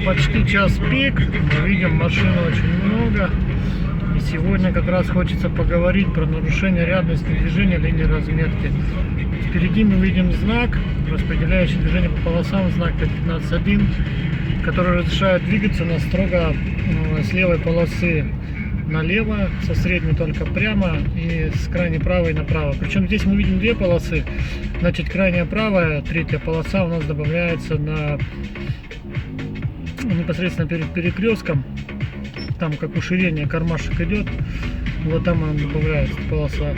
Почти час пик, мы видим машин очень много. И сегодня как раз хочется поговорить про нарушение рядности движения линии разметки. Впереди мы видим знак, распределяющий движение по полосам, знак 5.15.1, который разрешает двигаться на строго с левой полосы налево, со средней только прямо и с крайней правой направо. Причем здесь мы видим две полосы. Значит, крайняя правая, третья полоса у нас добавляется на непосредственно перед перекрестком. Там как уширение кармашек идет, вот там она добавляется полоса.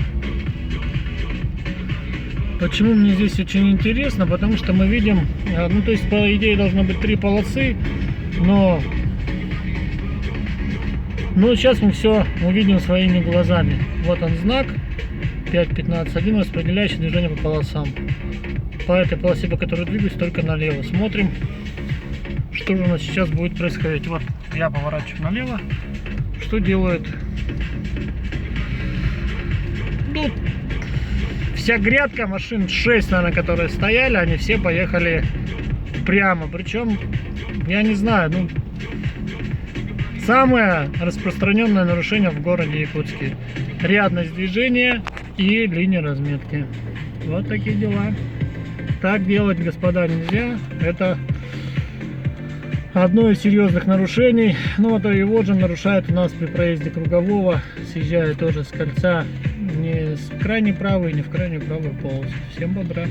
Почему мне здесь очень интересно? Потому что мы видим, ну то есть по идее должно быть три полосы, но сейчас мы все увидим своими глазами. Вот он знак 5.15.1, распределяющий движение по полосам. По этой полосе, по которой двигаюсь, только налево. Смотрим, что же у нас сейчас будет происходить. Вот я поворачиваю налево. Что делает? Ну, вся грядка, машин 6, наверное, которые стояли, они все поехали прямо. Причем, я не знаю, ну, самое распространенное нарушение в городе Якутске. Рядность движения и линия разметки. Вот такие дела. Так делать, господа, нельзя. Это одно из серьезных нарушений. Ну вот и вот же нарушает у нас при проезде кругового, съезжая тоже с кольца не в крайне правую, не в крайнюю правую полосу. Всем бобра.